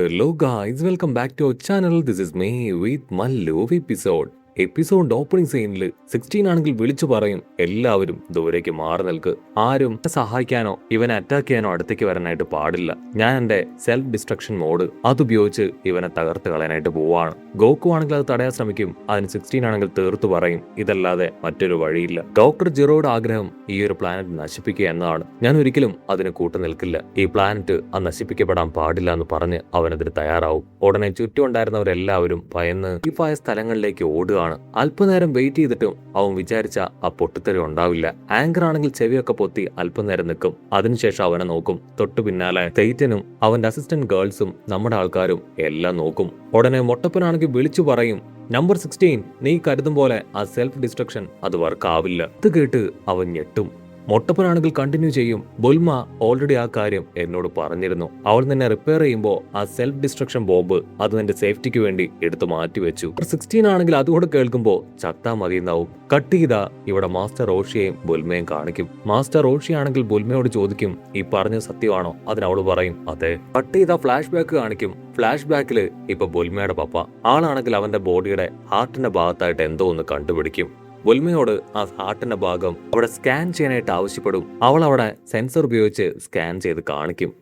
Hello guys, welcome back to our channel. This is me with my love episode. Episode opening സീനിൽ 16 ആണെങ്കിൽ വിളിച്ചു പറയും എല്ലാവരും ദൂരേക്ക് മാറി നിൽക്ക്, ആരും സഹായിക്കാനോ ഇവനെ അറ്റാക്ക് ചെയ്യാനോ അടുത്തേക്ക് വരാനായിട്ട് പാടില്ല. ഞാൻ എന്റെ സെൽഫ് ഡിസ്ട്രക്ഷൻ മോഡ് അതുപയോഗിച്ച് ഇവനെ തകർത്ത് കളയാനായിട്ട് പോവാണ്. ഗോക്കു ആണെങ്കിൽ അത് തടയാൻ ശ്രമിക്കും. അതിന് 16 ആണെങ്കിൽ തീർത്തു പറയും ഇതല്ലാതെ മറ്റൊരു വഴിയില്ല. ഡോക്ടർ ജിറോയുടെ ആഗ്രഹം ഈ ഒരു പ്ലാനറ്റ് നശിപ്പിക്കുക എന്നതാണ്. ഞാൻ ഒരിക്കലും അതിന് കൂട്ടു നിൽക്കില്ല. ഈ പ്ലാനറ്റ് അത് നശിപ്പിക്കപ്പെടാൻ പാടില്ല എന്ന് പറഞ്ഞ് അവനതിന് തയ്യാറാവും. ഉടനെ ചുറ്റുമുണ്ടായിരുന്നവരെല്ലാവരും ഭയന്ന് സേഫായ സ്ഥലങ്ങളിലേക്ക് ഓടുക. അല്പനേരം വെയിറ്റ് ചെയ്തിട്ടും അവൻ വിചാരിച്ച ആ പൊട്ടിത്തെറി ഉണ്ടാവില്ല. ആങ്കർ ആണെങ്കിൽ ചെവിയൊക്കെ പൊത്തി അല്പനേരം നിൽക്കും. അതിനുശേഷം അവനെ നോക്കും. തൊട്ടു പിന്നാലെ തെയ്റ്റനും അവന്റെ അസിസ്റ്റന്റ് ഗേൾസും നമ്മുടെ ആൾക്കാരും എല്ലാം നോക്കും. ഉടനെ മൊട്ടപ്പനാണെങ്കിൽ വിളിച്ചു പറയും, നമ്പർ 16, നീ കരുതും പോലെ ആ സെൽഫ് ഡിസ്ട്രക്ഷൻ അത് വർക്ക് ആവില്ല. ഇത് കേട്ട് അവൻ ഞെട്ടും. മൊട്ടപ്പനാണെങ്കിൽ കണ്ടിന്യൂ ചെയ്യും. ബുൽമ ഓൾറെഡി ആ കാര്യം എന്നോട് പറഞ്ഞിരുന്നു. അവൾ നിന്നെ റിപ്പയർ ചെയ്യുമ്പോൾ ആ സെൽഫ് ഡിസ്ട്രക്ഷൻ ബോംബ് അത് നിന്റെ സേഫ്റ്റിക്ക് വേണ്ടി എടുത്തു മാറ്റിവെച്ചു. 16 ആണെങ്കിൽ അതുകൂടെ കേൾക്കുമ്പോൾ ചത്താ മതിയെന്നാവും. കട്ട് ചെയ്ത ഇവിടെ മാസ്റ്റർ റോഷിയെയും ബുൽമയും കാണിക്കും. മാസ്റ്റർ റോഷി ആണെങ്കിൽ ബുൽമയോട് ചോദിക്കും, ഈ പറഞ്ഞ സത്യമാണോ? അതിന് അവള് പറയും അതെ. കട്ട് ചെയ്ത ഫ്ലാഷ് ബാക്ക് കാണിക്കും. ഫ്ലാഷ് ബാക്കില് ഇപ്പൊ ബുൽമയുടെ പപ്പ ആളാണെങ്കിൽ അവന്റെ ബോഡിയുടെ ഹാർട്ടിന്റെ ഭാഗത്തായിട്ട് എന്തോ ഒന്ന് കണ്ടുപിടിക്കും. ബുൽമയോട് ആ ഹാർട്ടിന്റെ ഭാഗം അവിടെ സ്കാൻ ചെയ്യാനായിട്ട് ആവശ്യപ്പെടും. അവൾ അവിടെ സെൻസർ ഉപയോഗിച്ച് സ്കാൻ ചെയ്ത് കാണിക്കും.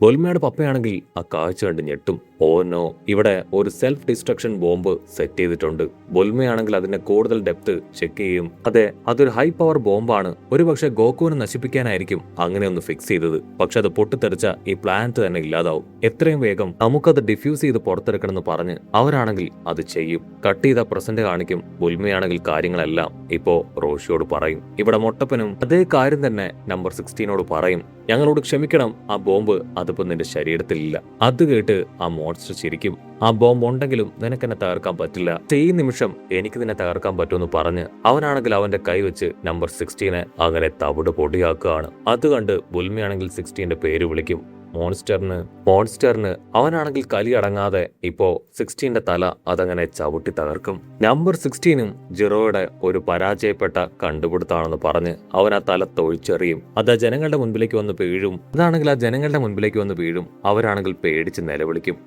ബുൽമയുടെ പപ്പയാണെങ്കിൽ ആ കാഴ്ച കണ്ട് ഞെട്ടും. ഓ നോ, ഇവിടെ ഒരു സെൽഫ് ഡിസ്ട്രക്ഷൻ ബോംബ് സെറ്റ് ചെയ്തിട്ടുണ്ട്. ബുൽമയാണെങ്കിൽ അതിന്റെ കൂടുതൽ ഡെപ്ത് ചെക്ക് ചെയ്യും. അതെ, അതൊരു ഹൈ പവർ ബോംബാണ്. ഒരുപക്ഷെ ഗോക്കുവിനെ നശിപ്പിക്കാനായിരിക്കും അങ്ങനെ ഒന്ന് ഫിക്സ് ചെയ്തത്. പക്ഷെ അത് പൊട്ടിത്തെറിച്ച ഈ പ്ലാനറ്റ് തന്നെ ഇല്ലാതാവും. എത്രയും വേഗം നമുക്കത് ഡിഫ്യൂസ് ചെയ്ത് പുറത്തെടുക്കണമെന്ന് പറഞ്ഞ് അവരാണെങ്കിൽ അത് ചെയ്യും. കട്ട് ചെയ്ത പ്രസന്റ് കാണിക്കും. ബുൽമയാണെങ്കിൽ കാര്യങ്ങളെല്ലാം ഇപ്പോ റോഷിയോട് പറയും. ഇവിടെ മൊട്ടപ്പനും അതേ കാര്യം തന്നെ നമ്പർ 16നോട് പറയും. ഞങ്ങളോട് ക്ഷമിക്കണം, ആ ബോംബ് അതിപ്പോ നിന്റെ ശരീരത്തിലില്ല. അത് കേട്ട് ആ മോൺസ്റ്റർ ചിരിക്കും. ആ ബോംബ് ഉണ്ടെങ്കിലും നിനക്കെന്നെ തകർക്കാൻ പറ്റില്ല. ഈ നിമിഷം എനിക്ക് നിന്നെ തകർക്കാൻ പറ്റുമെന്ന് പറഞ്ഞ് അവനാണെങ്കിൽ അവന്റെ കൈ വെച്ച് നമ്പർ 16 അങ്ങനെ തവിട് പൊടിയാക്കുകയാണ്. അത് കണ്ട് ബുൽമയാണെങ്കിൽ 16ന്റെ പേര് വിളിക്കും. മോൺസ്റ്ററിന് അവനാണെങ്കിൽ കലി അടങ്ങാതെ ഇപ്പോ 16ന്റെ തല അതങ്ങനെ ചവിട്ടി തകർക്കും. നമ്പർ 16ഉം ജിറോയുടെ ഒരു പരാജയപ്പെട്ട കണ്ടുപിടുത്താണെന്ന് പറഞ്ഞ് അവൻ ആ തല തൊഴിച്ചെറിയും. അത് ആ ജനങ്ങളുടെ മുൻപിലേക്ക് വന്ന് വീഴും. അവരാണെങ്കിൽ പേടിച്ച് നിലവിളിക്കും.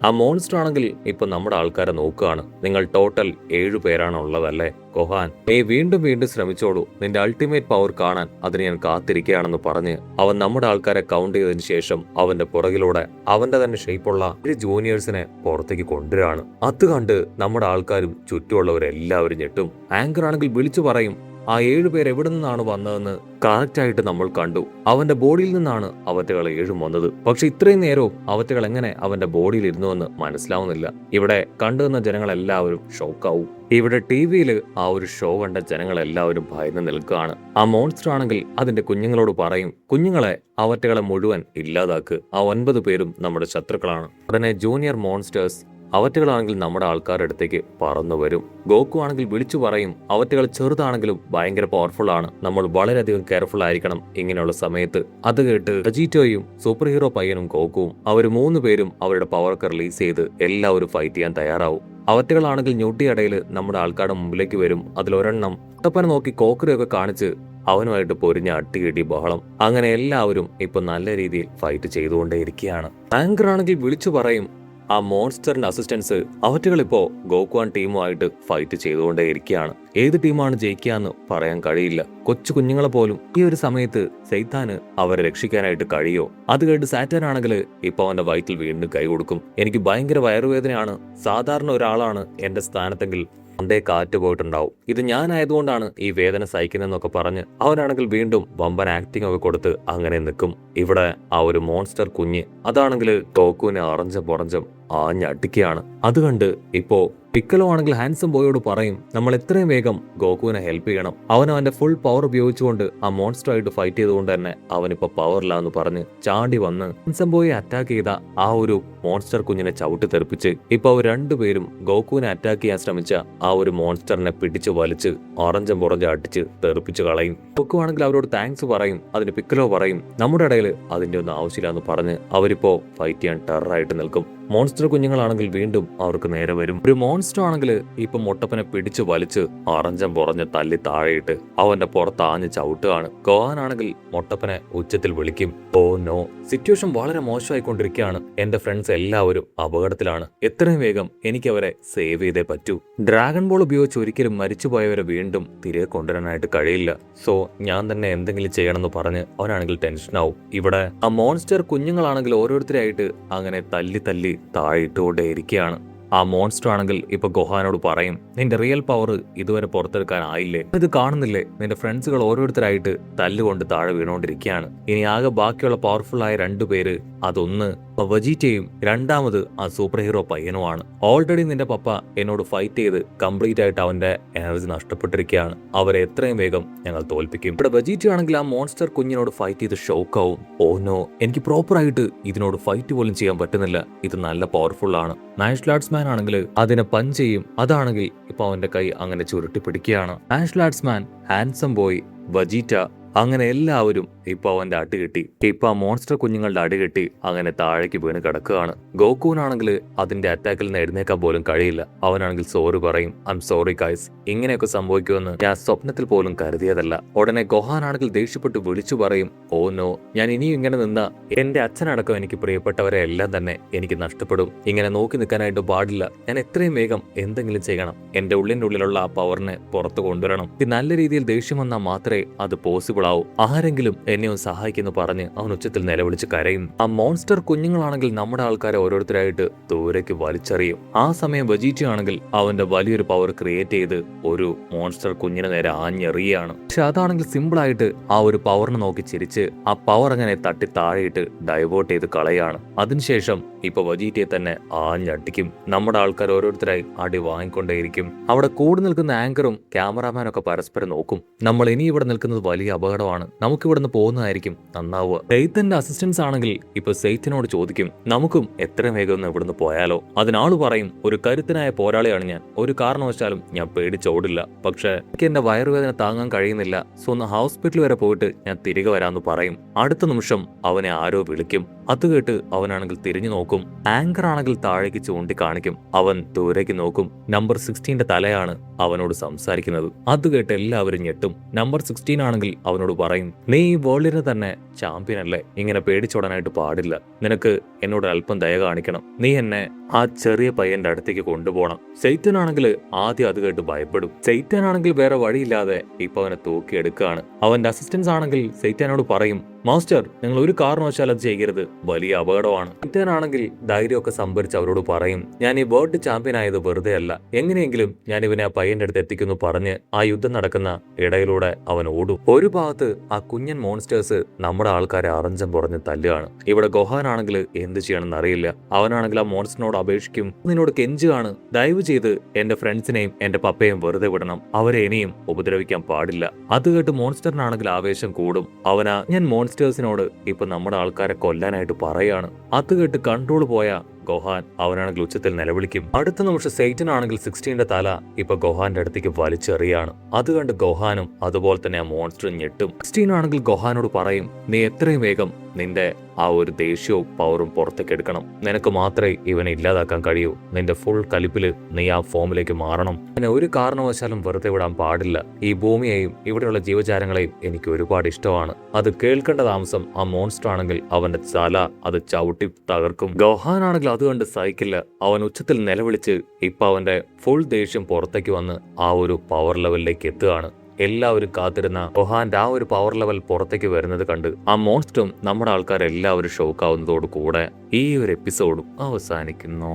ആ മോൺസ്റ്റർ ആണെങ്കിൽ ഇപ്പൊ നമ്മുടെ ആൾക്കാരെ നോക്കുകയാണ്. നിങ്ങൾ ടോട്ടൽ 7 പേരാണ് ഉള്ളതല്ലേ കൊഹാൻ, നീ വീണ്ടും ശ്രമിച്ചോളൂ. നിന്റെ അൾട്ടിമേറ്റ് പവർ കാണാൻ അതിന് ഞാൻ കാത്തിരിക്കുകയാണെന്ന് പറഞ്ഞ് അവൻ നമ്മുടെ ആൾക്കാരെ കൗണ്ട് ചെയ്തതിനു ശേഷം അവന്റെ പുറകിലൂടെ അവന്റെ തന്നെ ഷേപ്പുള്ള ഒരു ജൂനിയേഴ്സിനെ പുറത്തേക്ക് കൊണ്ടുവരികയാണ്. അത് കണ്ട് നമ്മുടെ ആൾക്കാരും ചുറ്റുമുള്ളവരെല്ലാവരും ഞെട്ടും. ആങ്കർ ആണെങ്കിൽ വിളിച്ചു പറയും, ആ 7 പേർ എവിടെ നിന്നാണ് വന്നതെന്ന് കറക്റ്റായിട്ട് നമ്മൾ കണ്ടു. അവന്റെ ബോഡിയിൽ നിന്നാണ് അവറ്റകൾ 7 വന്നത്. പക്ഷെ ഇത്രയും നേരവും അവറ്റകൾ എങ്ങനെ അവന്റെ ബോഡിയിൽ ഇരുന്നുവെന്ന് മനസ്സിലാവുന്നില്ല. ഇവിടെ കണ്ടുവന്ന ജനങ്ങളെല്ലാവരും ഷോക്കാവും. ഇവിടെ ടിവിയിൽ ആ ഒരു ഷോ കണ്ട ജനങ്ങളെല്ലാവരും ഭയന്ന് നിൽക്കുകയാണ്. ആ മോൺസ്റ്റർ ആണെങ്കിൽ അതിന്റെ കുഞ്ഞുങ്ങളോട് പറയും, കുഞ്ഞുങ്ങളെ അവറ്റകളെ മുഴുവൻ ഇല്ലാതാക്ക്. ആ 9 പേരും നമ്മുടെ ശത്രുക്കളാണ്. ഉടനെ ജൂനിയർ മോൺസ്റ്റേഴ്സ് അവറ്റകളാണെങ്കിൽ നമ്മുടെ ആൾക്കാരുടെ അടുത്തേക്ക് പറന്നു വരും. ഗോക്കു ആണെങ്കിൽ വിളിച്ചു പറയും, അവറ്റകൾ ചെറുതാണെങ്കിലും ഭയങ്കര പവർഫുൾ ആണ്. നമ്മൾ വളരെയധികം കെയർഫുൾ ആയിരിക്കണം ഇങ്ങനെയുള്ള സമയത്ത്. അത് കേട്ട് അജീറ്റോയും സൂപ്പർ ഹീറോ പയ്യനും ഗോക്കുവും അവർ 3 പേരും അവരുടെ പവറൊക്കെ റിലീസ് ചെയ്ത് എല്ലാവരും ഫൈറ്റ് ചെയ്യാൻ തയ്യാറാവും. അവറ്റകളാണെങ്കിൽ ഞൊട്ടിയടയിൽ നമ്മുടെ ആൾക്കാരുടെ മുമ്പിലേക്ക് വരും. അതിലൊരെണ്ണം ഒട്ടപ്പനെ നോക്കി കോക്കറിയൊക്കെ കാണിച്ച് അവനുമായിട്ട് പൊരിഞ്ഞ അട്ടികിട്ടി ബഹളം. അങ്ങനെ എല്ലാവരും ഇപ്പൊ നല്ല രീതിയിൽ ഫൈറ്റ് ചെയ്തുകൊണ്ടേയിരിക്കുകയാണ്. ആങ്കർ ആണെങ്കിൽ വിളിച്ചു പറയും, ആ മോൺസ്റ്ററിന്റെ അസിസ്റ്റൻസ് അവറ്റുകൾ ഇപ്പോ ഗോക്കുവാൻ ടീമുമായിട്ട് ഫൈറ്റ് ചെയ്തുകൊണ്ടേയിരിക്കുകയാണ്. ഏത് ടീമാണ് ജയിക്കാന്ന് പറയാൻ കഴിയില്ല. കൊച്ചു കുഞ്ഞുങ്ങളെ പോലും ഈ ഒരു സമയത്ത് സൈത്താന് അവരെ രക്ഷിക്കാനായിട്ട് കഴിയോ? അത് കേട്ട് സാറ്റൻ ആണെങ്കിൽ ഇപ്പൊ അവന്റെ വയറ്റിൽ വീണ്ടും കൈ കൊടുക്കും. എനിക്ക് ഭയങ്കര വയറുവേദനയാണ്. സാധാരണ ഒരാളാണ് എന്റെ സ്ഥാനത്തെങ്കിൽ അന്തേ കാറ്റ് പോയിട്ടുണ്ടാവും. ഇത് ഞാനായതുകൊണ്ടാണ് ഈ വേദന സഹിക്കുന്നതെന്നൊക്കെ പറഞ്ഞ് അവനാണെങ്കിൽ വീണ്ടും വമ്പൻ ആക്ടിംഗ് ഒക്കെ കൊടുത്ത് അങ്ങനെ നിൽക്കും. ഇവിടെ ആ ഒരു മോൺസ്റ്റർ കുഞ്ഞ് അതാണെങ്കിൽ ഗോക്കുവിനെ അറഞ്ചം ആഞ്ഞടിക്കുകയാണ്. അത് കണ്ട് ഇപ്പോ പിക്കലോ ആണെങ്കിൽ ഹാൻസം ബോയോട് പറയും, നമ്മൾ എത്രയും വേഗം ഗോക്കുവിനെ ഹെൽപ്പ് ചെയ്യണം. അവന്റെ ഫുൾ പവർ ഉപയോഗിച്ചുകൊണ്ട് ആ മോൺസ്റ്റർ ആയിട്ട് ഫൈറ്റ് ചെയ്തുകൊണ്ട് തന്നെ അവനിപ്പോ പവറില്ലാന്ന് പറഞ്ഞ് ചാടി വന്ന് ഹാൻസം ബോയെ അറ്റാക്ക് ചെയ്ത ആ ഒരു മോൺസ്റ്റർ കുഞ്ഞിനെ ചവിട്ടി തെറിപ്പിച്ച് ഇപ്പൊ അവർ 2 പേരും ഗോക്കുവിനെ അറ്റാക്ക് ചെയ്യാൻ ശ്രമിച്ച ആ ഒരു മോൺസ്റ്ററിനെ പിടിച്ചു വലിച്ച് അറഞ്ചം അടിച്ച് തെറിപ്പിച്ച് കളയും. ഗോക്കു ആണെങ്കിൽ അവരോട് താങ്ക്സ് പറയും. അതിന് പിക്കലോ പറയും, നമ്മുടെ ഇടയിൽ അതിന്റെ ഒന്നും ആവശ്യമില്ലാന്ന് പറഞ്ഞ് അവരിപ്പോ ഫൈറ്റ് ചെയ്യാൻ ടെററായിട്ട് നിൽക്കും. മോൺസ്റ്റർ കുഞ്ഞുങ്ങളാണെങ്കിൽ വീണ്ടും അവർക്ക് നേരെ വരും. ഒരു മോൺസ്റ്റർ ആണെങ്കിൽ ഇപ്പൊ മൊട്ടപ്പനെ പിടിച്ചു വലിച്ച് അറഞ്ചം പുറഞ്ഞ് തല്ലി താഴെയിട്ട് അവന്റെ പുറത്ത് ആഞ്ഞ് ചവിട്ടുകയാണ്. ഗോഹാനാണെങ്കിൽ മൊട്ടപ്പനെ ഉച്ചത്തിൽ വിളിക്കും. ഓ നോ, സിറ്റുവേഷൻ വളരെ മോശമായിക്കൊണ്ടിരിക്കുകയാണ്. എന്റെ ഫ്രണ്ട്സ് എല്ലാവരും അപകടത്തിലാണ്. എത്രയും വേഗം എനിക്ക് അവരെ സേവ് ചെയ്തേ പറ്റൂ. ഡ്രാഗൺ ബോൾ ഉപയോഗിച്ച് ഒരിക്കലും മരിച്ചുപോയവരെ വീണ്ടും തിരികെ കൊണ്ടുവരാനായിട്ട് കഴിയില്ല. സോ ഞാൻ തന്നെ എന്തെങ്കിലും ചെയ്യണമെന്ന് പറഞ്ഞ് അവനാണെങ്കിൽ ടെൻഷനാവും. ഇവിടെ ആ മോൺസ്റ്റർ കുഞ്ഞുങ്ങളാണെങ്കിൽ ഓരോരുത്തരായിട്ട് അങ്ങനെ തല്ലി തല്ലി താഴെയിട്ടുകൊണ്ടേ ഇരിക്കുകയാണ്. ആ മോൺസ്റ്റർ ആണെങ്കിൽ ഇപ്പൊ ഗോഹാനോട് പറയും, നിന്റെ റിയൽ പവർ ഇതുവരെ പുറത്തെടുക്കാനായില്ലേ? ഇത് കാണുന്നില്ലേ, നിന്റെ ഫ്രണ്ട്സുകൾ ഓരോരുത്തരായിട്ട് തല്ലുകൊണ്ട് താഴെ വീണുകൊണ്ടിരിക്കുകയാണ്. ഇനി ആകെ ബാക്കിയുള്ള പവർഫുൾ ആയ 2 പേര്, അതൊന്ന് വെജീറ്റയും രണ്ടാമത് ആ സൂപ്പർ ഹീറോ പയ്യനുമാണ്. ഓൾറെഡി നിന്റെ പപ്പ എന്നോട് ഫൈറ്റ് ചെയ്ത് കംപ്ലീറ്റ് ആയിട്ട് അവന്റെ എനർജി നഷ്ടപ്പെട്ടിരിക്കുകയാണ്. അവരെ എത്രയും വേഗം ഞങ്ങൾ തോൽപ്പിക്കും. ഇവിടെ വെജീറ്റ ആണെങ്കിൽ ആ മോൺസ്റ്റർ കുഞ്ഞിനോട് ഫൈറ്റ് ചെയ്ത് ഷോക്കാവും. ഓ നോ, എനിക്ക് പ്രോപ്പറായിട്ട് ഇതിനോട് ഫൈറ്റ് പോലും ചെയ്യാൻ പറ്റുന്നില്ല. ഇത് നല്ല പവർഫുൾ ആണ്. മാർഷൽ ആർട്സ് മാൻ ആണെങ്കിൽ അതിനെ പഞ്ച് ചെയ്യും. അതാണെങ്കിൽ ഇപ്പൊ അവന്റെ കൈ അങ്ങനെ ചുരുട്ടി പിടിക്കുകയാണ്. മാർഷൽ ആർട്സ് മാൻ, ഹാൻസം ബോയ്, വെജീറ്റ, അങ്ങനെ എല്ലാവരും ഇപ്പൊ അവന്റെ അടികെട്ടി ഇപ്പൊ ആ മോൺസ്റ്റർ കുഞ്ഞുങ്ങളുടെ അടികെട്ടി അങ്ങനെ താഴേക്ക് വീണ് കിടക്കുകയാണ്. ഗോകുവിനാണെങ്കിൽ അതിന്റെ അറ്റാക്കിൽ നിന്ന് എഴുന്നേക്കാൻ പോലും കഴിയില്ല. അവനാണെങ്കിൽ സോറി പറയും. ഐ എം സോറി ഗൈസ്, ഇങ്ങനെയൊക്കെ സംഭവിക്കുമെന്ന് ഞാൻ സ്വപ്നത്തിൽ പോലും കരുതിയതല്ല. ഉടനെ ഗോഹാനാണെങ്കിൽ ദേഷ്യപ്പെട്ട് വിളിച്ചു പറയും, ഓ നോ, ഞാൻ ഇനിയും ഇങ്ങനെ നിന്ന എന്റെ അച്ഛനടക്കം എനിക്ക് പ്രിയപ്പെട്ടവരെ എല്ലാം തന്നെ എനിക്ക് നഷ്ടപ്പെടും. ഇങ്ങനെ നോക്കി നിൽക്കാനായിട്ട് പാടില്ല. ഞാൻ എത്രയും വേഗം എന്തെങ്കിലും ചെയ്യണം. എന്റെ ഉള്ളിലുള്ള ആ പവറിനെ പുറത്തു കൊണ്ടുവരണം. ഇത് നല്ല രീതിയിൽ ദേഷ്യം വന്നാൽ മാത്രമേ അത് പോസിബിൾ ആവും. ആരെങ്കിലും എന്നെ ഒന്ന് സഹായിക്കുന്നു പറഞ്ഞ് അവൻ ഉച്ചത്തിൽ നിലവിളിച്ച് കരയും. ആ മോൺസ്റ്റർ കുഞ്ഞുങ്ങളാണെങ്കിൽ നമ്മുടെ ആൾക്കാരെ ഓരോരുത്തരായിട്ട് ദൂരേക്ക് വലിച്ചെറിയും. ആ സമയം വെജീറ്റ ആണെങ്കിൽ അവന്റെ വലിയൊരു പവർ ക്രിയേറ്റ് ചെയ്ത് ഒരു മോൺസ്റ്റർ കുഞ്ഞിനെ നേരെ ആഞ്ഞെറിയാണ്. പക്ഷെ അതാണെങ്കിൽ സിമ്പിൾ ആയിട്ട് ആ ഒരു പവറിനെ നോക്കി ചിരിച്ച് ആ പവർ അങ്ങനെ തട്ടി താഴെയിട്ട് ഡൈവേർട്ട് ചെയ്ത് കളയാണ്. അതിനുശേഷം ഇപ്പൊ വെജീറ്റയെ തന്നെ ആഞ്ഞടിക്കും. നമ്മുടെ ആൾക്കാർ ഓരോരുത്തരായി അടി വാങ്ങിക്കൊണ്ടേയിരിക്കും. അവിടെ കൂടി നിൽക്കുന്ന ആങ്കറും ക്യാമറാമാനും ഒക്കെ പരസ്പരം നോക്കും. നമ്മൾ ഇനി ഇവിടെ നിൽക്കുന്നത് വലിയ അപകടമാണ്, നമുക്ക് ഇവിടുന്ന് പോകുന്നതായിരിക്കും നന്നാവുക. സെയ്ത്തന്റെ അസിസ്റ്റൻസ് ആണെങ്കിൽ ഇപ്പൊ സെയ്ത്തിനോട് ചോദിക്കും, നമുക്കും എത്രയും വേഗം ഒന്ന് ഇവിടുന്ന് പോയാലോ? അതിനാള് പറയും, ഒരു കരുത്തനായ പോരാളിയാണ് ഞാൻ, ഒരു കാരണവശാലും ഞാൻ പേടിച്ചോടില്ല. പക്ഷെ എനിക്ക് എന്റെ വയറുവേദന താങ്ങാൻ കഴിയുന്നില്ല. സോ ഒന്ന് ഹോസ്പിറ്റൽ വരെ പോയിട്ട് ഞാൻ തിരികെ വരാമെന്ന് പറയും. അടുത്ത നിമിഷം അവനെ ആരോ വിളിക്കും. അത് കേട്ട് അവനാണെങ്കിൽ തിരിഞ്ഞു നോക്കും. ആങ്കർ ആണെങ്കിൽ താഴേക്ക് ചൂണ്ടിക്കാണിക്കും. അവൻ ദൂരേക്ക് നോക്കും. നമ്പർ 16 തലയാണ് അവനോട് സംസാരിക്കുന്നത്. അത് കേട്ട് എല്ലാവരും ഞെട്ടും. നമ്പർ 16 ആണെങ്കിൽ അവനോട് പറയും, നീ ഈ വേൾഡിന് തന്നെ ചാമ്പ്യൻ അല്ലേ? ഇങ്ങനെ പേടിച്ചോടാനായിട്ട് പാടില്ല. നിനക്ക് എന്നോട് അല്പം ദയ കാണിക്കണം. നീ എന്നെ ആ ചെറിയ പയ്യന്റെ അടുത്തേക്ക് കൊണ്ടുപോകണം. സെയ്റ്റൻ ആണെങ്കിൽ ആദ്യം അത് കേട്ട് ഭയപ്പെടും. സെയ്റ്റൻ ആണെങ്കിൽ വേറെ വഴിയില്ലാതെ ഇപ്പൊ അവനെ തൂക്കിയെടുക്കുകയാണ്. അവന്റെ അസിസ്റ്റൻസ് ആണെങ്കിൽ സെയ്റ്റാനോട് പറയും, മാസ്റ്റർ, നിങ്ങൾ ഒരു കാരണവശാലും അത് ചെയ്യരുത്, വലിയ അപകടമാണ്. സെയ്റ്റൻ ആണെങ്കിൽ ധൈര്യമൊക്കെ സംഭരിച്ച് അവരോട് പറയും, ഞാൻ ഈ വേൾഡ് ചാമ്പ്യൻ ആയത് വെറുതെ അല്ല, എങ്ങനെയെങ്കിലും ഞാൻ ഇവനെ ആ പയ്യന്റെ അടുത്ത് എത്തിക്കുന്നു പറഞ്ഞ് ആ യുദ്ധം നടക്കുന്ന ഇടയിലൂടെ അവൻ ഓടും. ഒരു ഭാഗത്ത് ആ കുഞ്ഞൻ മോൺസ്റ്റേഴ്സ് നമ്മുടെ ആൾക്കാരെ അറഞ്ചം പുറഞ്ഞ് തല്ലുകയാണ്. ഇവിടെ ഗോഹാനാണെങ്കിൽ എന്ത് ചെയ്യണമെന്ന് അറിയില്ല. അവനാണെങ്കിൽ ആ മോൺസ്റ്ററിനോട് അപേക്ഷിക്കും, നിന്നോട് കെഞ്ചുകയാണ്, ദയവ് ചെയ്ത് എന്റെ ഫ്രണ്ട്സിനെയും എന്റെ പപ്പയും വെറുതെ വിടണം, അവരെ ഇനിയും ഉപദ്രവിക്കാൻ പാടില്ല. അത് കേട്ട് മോൺസ്റ്ററിനാണെങ്കിൽ ആവേശം കൂടും. അവനാ ഞാൻ മോൺസ്റ്റേഴ്സിനോട് ഇപ്പൊ നമ്മുടെ ആൾക്കാരെ കൊല്ലാനായിട്ട് പറയാണ്. അത് കേട്ട് കൺട്രോൾ പോയ ഗോഹാൻ അവനാണെങ്കിൽ ഉച്ചത്തിൽ നിലവിളിക്കും. അടുത്ത നിമിഷം സെയ്റ്റൻ ആണെങ്കിൽ 16 തല ഇപ്പൊ ഗോഹാന്റെ അടുത്തേക്ക് വലിച്ചെറിയാണ്. അത് കണ്ട് ഗോഹാനും അതുപോലെ തന്നെ ആ മോൺസ്റ്ററും ഞെട്ടും. 16 ആണെങ്കിൽ ഗോഹാനോട് പറയും, നീ എത്രയും വേഗം നിന്റെ ആ ഒരു ദേഷ്യവും പവറും പുറത്തേക്ക് എടുക്കണം. നിനക്ക് മാത്രമേ ഇവനെ ഇല്ലാതാക്കാൻ കഴിയൂ. നിന്റെ ഫുൾ കലിപ്പില് നീ ആ ഫോമിലേക്ക് മാറണം. എന്നെ ഒരു കാരണവശാലും വെറുതെ വിടാൻ പാടില്ല. ഈ ഭൂമിയെയും ഇവിടെയുള്ള ജീവജാലങ്ങളെയും എനിക്ക് ഒരുപാട് ഇഷ്ടമാണ്. അത് കേൾക്കേണ്ട താമസം ആ മോൺസ്റ്റർ ആണെങ്കിൽ അവന്റെ തല അത് ചവിട്ടി തകർക്കും. ഗോഹാൻ ആണെങ്കിൽ അത് കണ്ട് സഹിക്കില്ല. അവൻ ഉച്ചത്തിൽ നിലവിളിച്ച് ഇപ്പൊ അവന്റെ ഫുൾ ദേഷ്യം പുറത്തേക്ക് വന്ന് ആ ഒരു പവർ ലെവലിലേക്ക് എത്തുകയാണ്. എല്ലാവരും കാത്തിരുന്ന ഗോഹാന്റെ ആ ഒരു പവർ ലെവൽ പുറത്തേക്ക് വരുന്നത് കണ്ട് ആ മോൺസ്റ്ററും നമ്മുടെ ആൾക്കാരെല്ലാവരും ഷോക്കാവുന്നതോടു കൂടെ ഈ ഒരു എപ്പിസോഡും അവസാനിക്കുന്നു.